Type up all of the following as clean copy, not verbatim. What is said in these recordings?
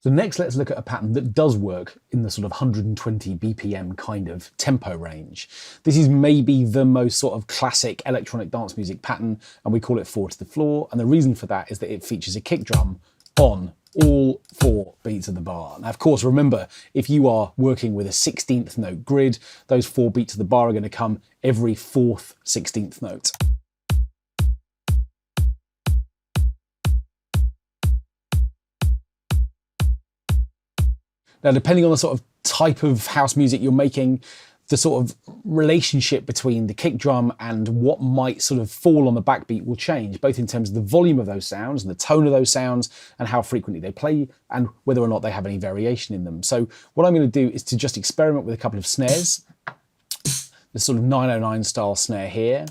So next, let's look at a pattern that does work in the sort of 120 BPM kind of tempo range. This is maybe the most sort of classic electronic dance music pattern, and we call it 4 to the floor. And the reason for that is that it features a kick drum on all 4 beats of the bar. Now, of course, remember, if you are working with a 16th note grid, those 4 beats of the bar are going to come every 4th 16th note. Now, depending on the sort of type of house music you're making, the sort of relationship between the kick drum and what might sort of fall on the backbeat will change, both in terms of the volume of those sounds and the tone of those sounds and how frequently they play and whether or not they have any variation in them. So what I'm going to do is to just experiment with a couple of snares. The sort of 909 style snare here.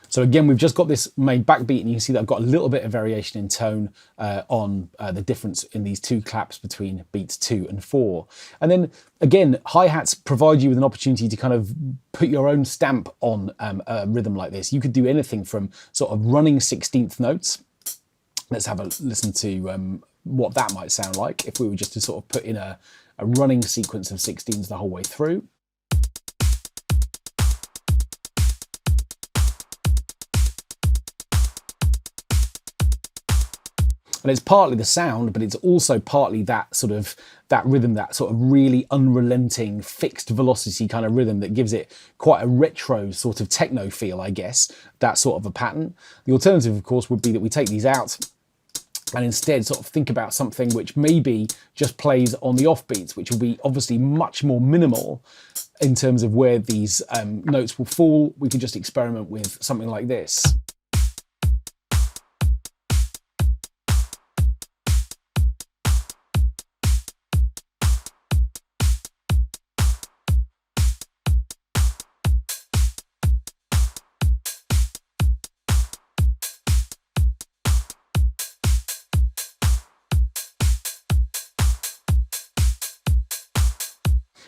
So again, we've just got this main backbeat, and you can see that I've got a little bit of variation in tone on the difference in these 2 claps between beats 2 and 4. And then again, hi-hats provide you with an opportunity to kind of put your own stamp on a rhythm like this. You could do anything from sort of running 16th notes. Let's have a listen to what that might sound like if we were just to sort of put in a running sequence of 16s the whole way through. And it's partly the sound, but it's also partly that sort of rhythm, that sort of really unrelenting fixed velocity kind of rhythm that gives it quite a retro sort of techno feel, I guess, that sort of a pattern. The alternative, of course, would be that we take these out and instead sort of think about something which maybe just plays on the offbeats, which will be obviously much more minimal in terms of where these notes will fall. We could just experiment with something like this.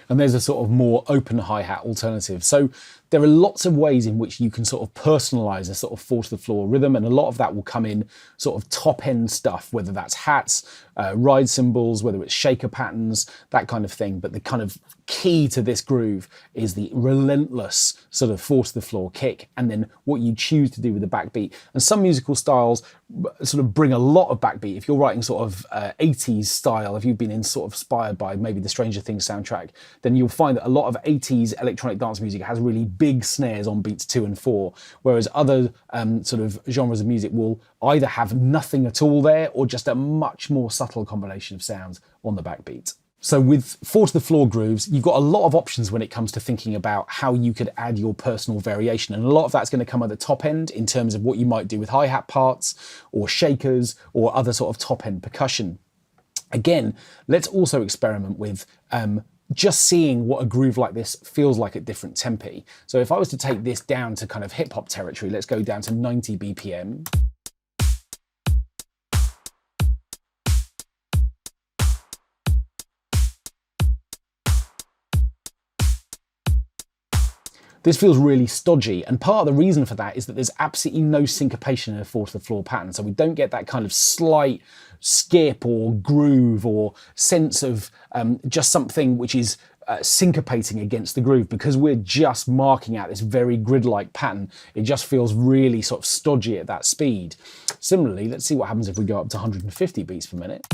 And there's a sort of more open hi-hat alternative. So there are lots of ways in which you can sort of personalize a sort of 4 to the floor rhythm, and a lot of that will come in sort of top end stuff, whether that's hats, ride cymbals, whether it's shaker patterns, that kind of thing. But the kind of key to this groove is the relentless sort of 4 to the floor kick, and then what you choose to do with the backbeat. And some musical styles sort of bring a lot of backbeat. If you're writing sort of 80s style, if you've been sort of inspired by maybe the Stranger Things soundtrack, then you'll find that a lot of 80s electronic dance music has really big snares on beats 2 and 4, whereas other sort of genres of music will either have nothing at all there or just a much more subtle combination of sounds on the backbeat. So with 4 to the floor grooves, you've got a lot of options when it comes to thinking about how you could add your personal variation. And a lot of that's going to come at the top end in terms of what you might do with hi-hat parts or shakers or other sort of top end percussion. Again, let's also experiment with just seeing what a groove like this feels like at different tempi. So if I was to take this down to kind of hip hop territory, let's go down to 90 BPM. This feels really stodgy, and part of the reason for that is that there's absolutely no syncopation in a 4 to the floor pattern, so we don't get that kind of slight skip or groove or sense of just something which is syncopating against the groove, because we're just marking out this very grid-like pattern. It just feels really sort of stodgy at that speed. Similarly, let's see what happens if we go up to 150 beats per minute.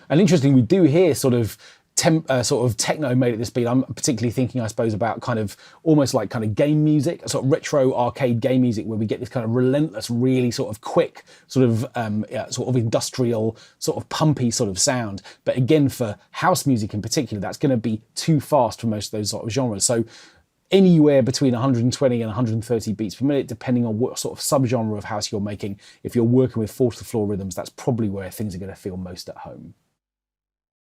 And interesting, we do hear sort of techno made at this speed. I'm particularly thinking, I suppose, about kind of almost like kind of game music, sort of retro arcade game music, where we get this kind of relentless, really sort of quick, sort of industrial, sort of pumpy sort of sound. But again, for house music in particular, that's going to be too fast for most of those sort of genres. So anywhere between 120 and 130 beats per minute, depending on what sort of subgenre of house you're making. If you're working with 4 to the floor rhythms, that's probably where things are going to feel most at home.